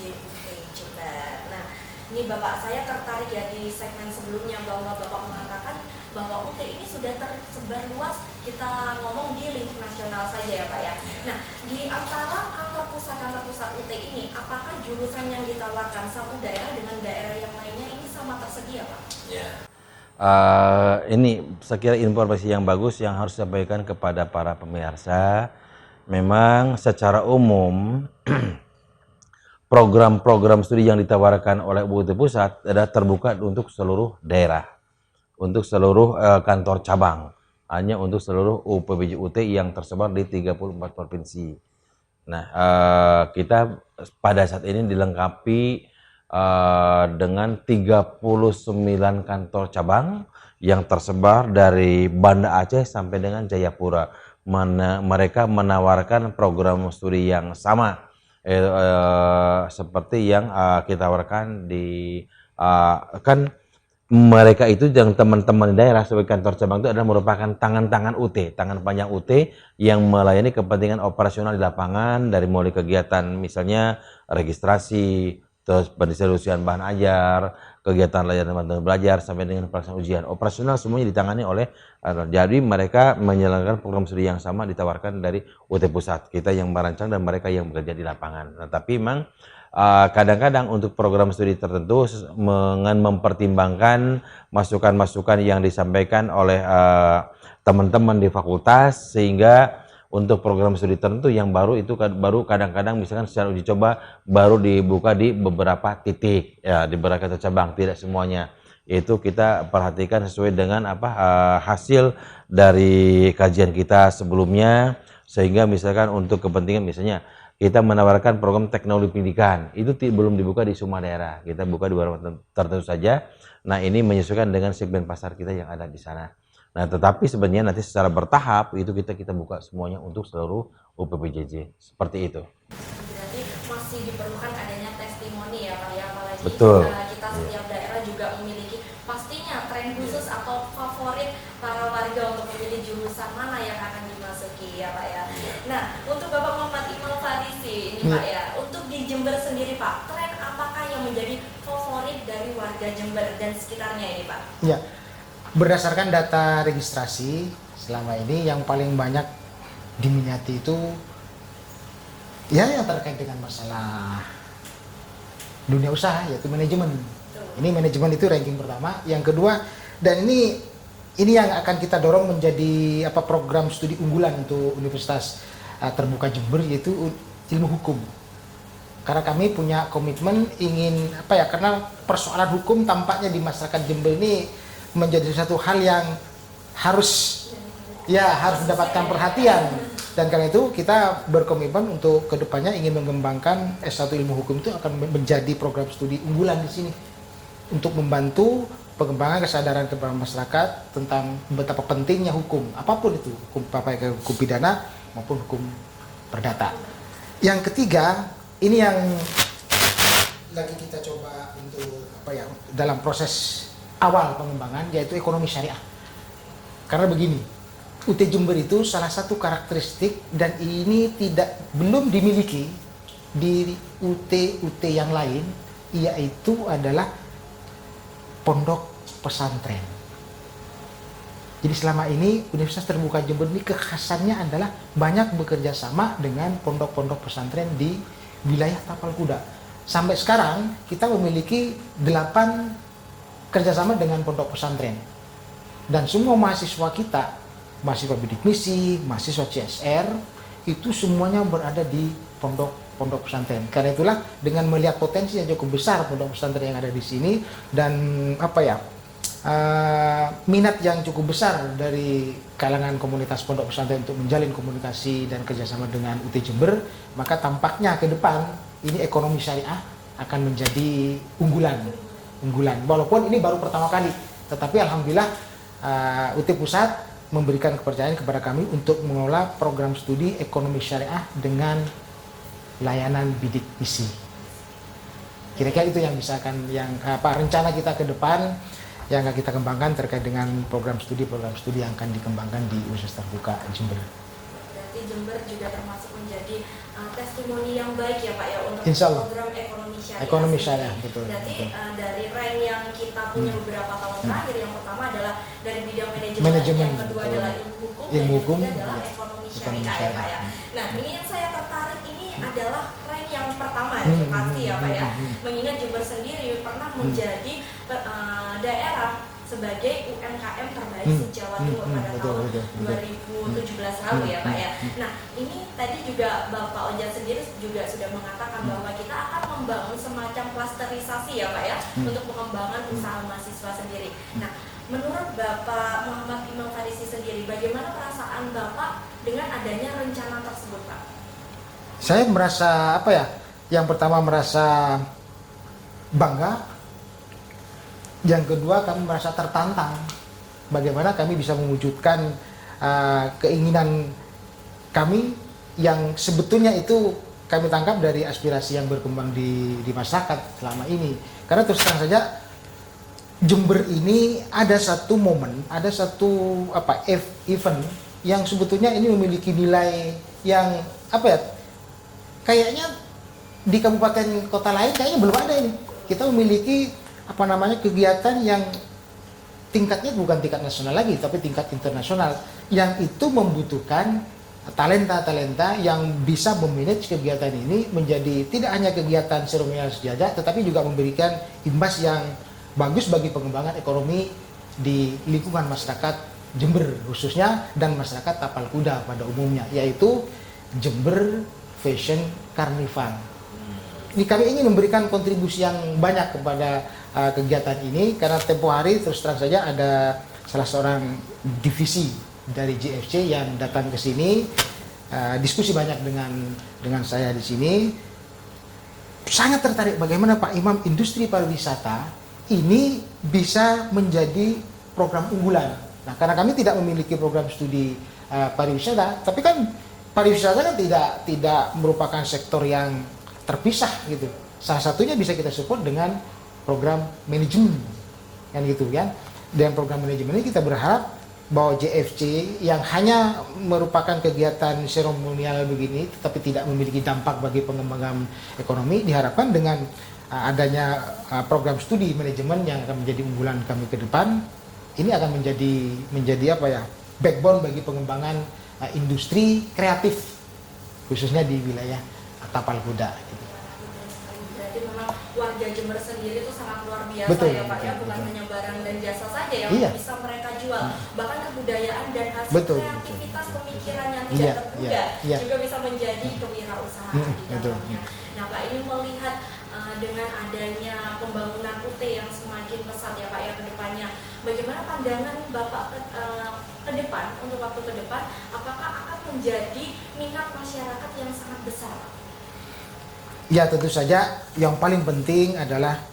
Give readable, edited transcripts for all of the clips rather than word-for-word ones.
UT Jember. Nah, ini Bapak, saya tertarik ya di segmen sebelumnya bahwa Bapak mengatakan bahwa UT ini sudah tersebar luas, kita ngomong di lingkup nasional saja ya Pak ya. Nah, di antara kantor pusat UT ini, apakah jurusan yang ditawarkan satu daerah dengan daerah yang lainnya ini sama tersedia Pak? Ya. Ini saya kira informasi yang bagus yang harus disampaikan kepada para pemirsa. Memang secara umum program-program studi yang ditawarkan oleh UT Pusat adalah terbuka untuk seluruh daerah, untuk seluruh kantor cabang, hanya untuk seluruh UPBJ UT yang tersebar di 34 provinsi. Nah, kita pada saat ini dilengkapi dengan 39 kantor cabang yang tersebar dari Banda Aceh sampai dengan Jayapura. Mereka menawarkan program studi yang sama seperti yang kita tawarkan di kan mereka itu yang teman-teman di daerah sebagai kantor cabang itu adalah merupakan tangan-tangan UT, tangan panjang UT yang melayani kepentingan operasional di lapangan dari mulai kegiatan misalnya registrasi, terus pendistribusian bahan ajar, kegiatan layanan bantuan belajar sampai dengan pelaksanaan ujian. Operasional semuanya ditangani oleh jadi mereka menyelenggarakan program studi yang sama ditawarkan dari UT Pusat. Kita yang merancang dan mereka yang bekerja di lapangan. Nah, tapi memang kadang-kadang untuk program studi tertentu dengan mempertimbangkan masukan-masukan yang disampaikan oleh teman-teman di fakultas, sehingga untuk program studi tertentu yang baru itu baru kadang-kadang misalkan secara uji coba baru dibuka di beberapa titik ya, di beberapa cabang, tidak semuanya. Itu kita perhatikan sesuai dengan hasil dari kajian kita sebelumnya, sehingga misalkan untuk kepentingan misalnya kita menawarkan program teknologi pendidikan, itu belum dibuka di semua daerah, kita buka di beberapa tertentu saja. Nah, ini menyesuaikan dengan segmen pasar kita yang ada di sana. Nah, tetapi sebenarnya nanti secara bertahap itu kita buka semuanya untuk seluruh UPBJJ, seperti itu. Berarti masih diperlukan adanya testimoni ya Pak ya, apalagi Betul. Kita setiap daerah juga memiliki pastinya tren khusus atau favorit para warga untuk memilih jurusan mana yang akan dimasuki ya Pak ya. Nah, untuk Bapak Muhammad Iqbal Farisi ini Pak ya, untuk di Jember sendiri Pak, tren apakah yang menjadi favorit dari warga Jember dan sekitarnya ini Pak? Ya, berdasarkan data registrasi selama ini yang paling banyak diminati itu ya yang terkait dengan masalah dunia usaha, yaitu manajemen. Ini manajemen itu ranking pertama. Yang kedua, dan ini yang akan kita dorong menjadi program studi unggulan untuk Universitas Terbuka Jember, yaitu ilmu hukum. Karena kami punya komitmen ingin karena persoalan hukum tampaknya di masyarakat Jember ini menjadi satu hal yang harus mendapatkan perhatian, dan karena itu kita berkomitmen untuk kedepannya ingin mengembangkan S1 ilmu hukum itu akan menjadi program studi unggulan di sini untuk membantu pengembangan kesadaran kepada masyarakat tentang betapa pentingnya hukum apapun itu, hukum pidana maupun hukum perdata. Yang ketiga, ini yang lagi kita coba untuk dalam proses awal pengembangan, yaitu ekonomi syariah. Karena begini, UT Jember itu salah satu karakteristik, dan ini belum dimiliki di UT yang lain, yaitu adalah pondok pesantren. Jadi selama ini Universitas Terbuka Jember ini kekhasannya adalah banyak bekerja sama dengan pondok-pondok pesantren di wilayah Tapal Kuda. Sampai sekarang kita memiliki 8 kerjasama dengan pondok pesantren, dan semua mahasiswa kita, mahasiswa bidik misi, mahasiswa CSR, itu semuanya berada di pondok pesantren. Karena itulah dengan melihat potensi yang cukup besar pondok pesantren yang ada di sini, dan minat yang cukup besar dari kalangan komunitas pondok pesantren untuk menjalin komunikasi dan kerjasama dengan UT Jember, maka tampaknya ke depan ini ekonomi syariah akan menjadi unggulan. Walaupun ini baru pertama kali, tetapi alhamdulillah UT Pusat memberikan kepercayaan kepada kami untuk mengelola program studi ekonomi syariah dengan layanan bidik misi. Kira-kira itu yang rencana kita ke depan yang akan kita kembangkan terkait dengan program studi yang akan dikembangkan di Universitas Terbuka Jember. Berarti Jember juga termasuk menjadi testimoni yang baik ya Pak ya untuk Insya Allah. program ekonomi Ekonomi sendiri. syariah, betul. Berarti betul. dari rank yang kita punya beberapa tahun terakhir, yang pertama adalah dari bidang manajemen, Manajemen, yang kedua betul. adalah ilmu hukum, Ilmu dan hukum, yang ketiga adalah iya. ekonomi Ekonomi syariah ya Pak ya. syariah. Nah ini yang saya tertarik ini adalah rank yang pertama ya, pasti ya Pak ya. Mengingat Jember sendiri pernah menjadi daerah sebagai UMKM terbaik se-Jawa Timur pada tahun 2017 lalu ya Pak ya. Nah ini tadi juga Bapak Ojat sendiri juga sudah mengatakan bahwa kita akan membangun semacam klasterisasi ya Pak ya, untuk pengembangan usaha mahasiswa sendiri. Nah menurut Bapak Muhammad Imam Farisi sendiri, bagaimana perasaan Bapak dengan adanya rencana tersebut Pak? Saya merasa apa ya? Yang pertama merasa bangga. Yang kedua kami merasa tertantang. Bagaimana kami bisa mewujudkan keinginan kami yang sebetulnya itu kami tangkap dari aspirasi yang berkembang di masyarakat selama ini. Karena terus terang saja Jember ini ada satu momen, ada satu event yang sebetulnya ini memiliki nilai yang kayaknya di kabupaten kota lain kayaknya belum ada ini. Kita memiliki kegiatan yang tingkatnya bukan tingkat nasional lagi, tapi tingkat internasional, yang itu membutuhkan talenta-talenta yang bisa memanage kegiatan ini menjadi tidak hanya kegiatan seremonial saja, tetapi juga memberikan imbas yang bagus bagi pengembangan ekonomi di lingkungan masyarakat Jember khususnya dan masyarakat tapal kuda pada umumnya, yaitu Jember Fashion Carnival. Ini kami ingin memberikan kontribusi yang banyak kepada kegiatan ini, karena tempo hari terus terang saja ada salah seorang divisi dari JFC yang datang ke sini, diskusi banyak dengan saya di sini, sangat tertarik bagaimana Pak Imam industri pariwisata ini bisa menjadi program unggulan. Nah, karena kami tidak memiliki program studi pariwisata, tapi kan pariwisata kan tidak merupakan sektor yang terpisah gitu. Salah satunya bisa kita support dengan program manajemen, kan gitu kan. Dan program manajemen ini kita berharap bahwa JFC yang hanya merupakan kegiatan seremonial begini, tetapi tidak memiliki dampak bagi pengembangan ekonomi, diharapkan dengan adanya program studi manajemen yang akan menjadi unggulan kami ke depan, ini akan menjadi backbone bagi pengembangan industri kreatif khususnya di wilayah tapal kuda. Berarti memang warga Jember sendiri itu sangat luar biasa. Betul, ya Pak ya, betul, bukan betul. hanya barang dan jasa saja yang Iya. bisa mereka jual, bahkan kebudayaan dan hasil Betul, kreativitas pemikiran yang Iya, tidak terduga iya. juga bisa menjadi kewirausahaan di betul. dalamnya. Nah Pak, ini melihat dengan adanya pembangunan UT yang semakin pesat ya Pak ya ke depannya, bagaimana pandangan Bapak ke depan, untuk waktu ke depan, apakah akan menjadi minat masyarakat yang sangat besar? Ya, tentu saja yang paling penting adalah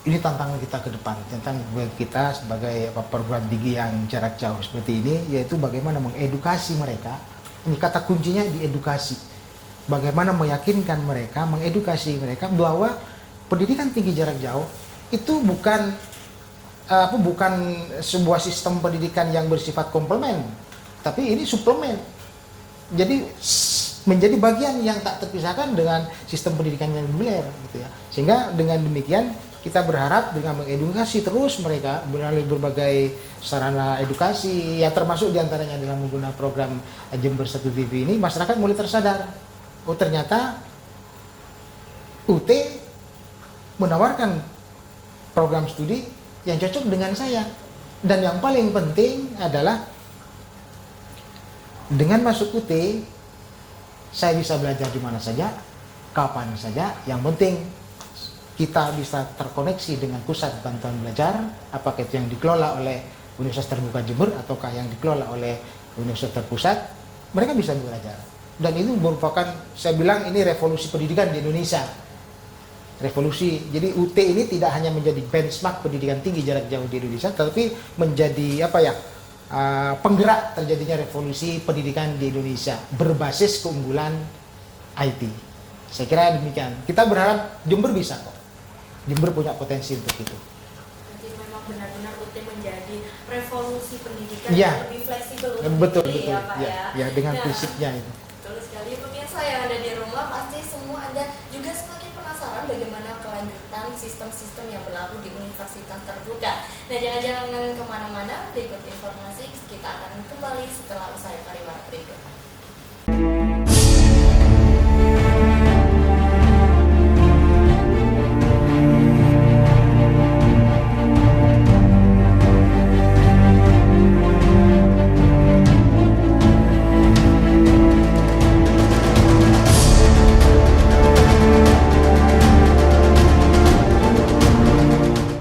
ini tantangan kita ke depan, tentang kita sebagai perguruan tinggi yang jarak jauh seperti ini, yaitu bagaimana mengedukasi mereka. Ini kata kuncinya di edukasi. Bagaimana meyakinkan mereka, mengedukasi mereka bahwa pendidikan tinggi jarak jauh itu bukan sebuah sistem pendidikan yang bersifat komplement, tapi ini suplemen. Jadi menjadi bagian yang tak terpisahkan dengan sistem pendidikan yang reguler gitu ya. Sehingga dengan demikian kita berharap dengan mengedukasi terus mereka melalui berbagai sarana edukasi, ya termasuk diantaranya dengan menggunakan program Jember 1 TV ini, masyarakat mulai tersadar, oh ternyata UT menawarkan program studi yang cocok dengan saya. Dan yang paling penting adalah dengan masuk UT saya bisa belajar di mana saja, kapan saja. Yang penting kita bisa terkoneksi dengan pusat bantuan belajar, apakah itu yang dikelola oleh Universitas Terbuka Jember ataukah yang dikelola oleh Universitas Terpusat, mereka bisa belajar. Dan itu merupakan, saya bilang ini revolusi pendidikan di Indonesia. Revolusi, jadi UT ini tidak hanya menjadi benchmark pendidikan tinggi jarak jauh di Indonesia, tapi menjadi penggerak terjadinya revolusi pendidikan di Indonesia berbasis keunggulan IT. Saya kira demikian. Kita berharap Jember bisa kok. Jember punya potensi untuk itu. Jadi memang benar-benar UT menjadi revolusi pendidikan Ya. yang lebih fleksibel Betul, ya Pak ya. Ya, dengan Nah, prinsipnya itu. betul sekali. Pemirsa yang ada di rumah pasti semua Anda juga semakin penasaran bagaimana kelanjutan sistem-sistem yang berlaku di universitas terbuka. Nah, jangan-jangan kemana-mana, berikut informasi kita akan kembali setelah usai pariwara berikut.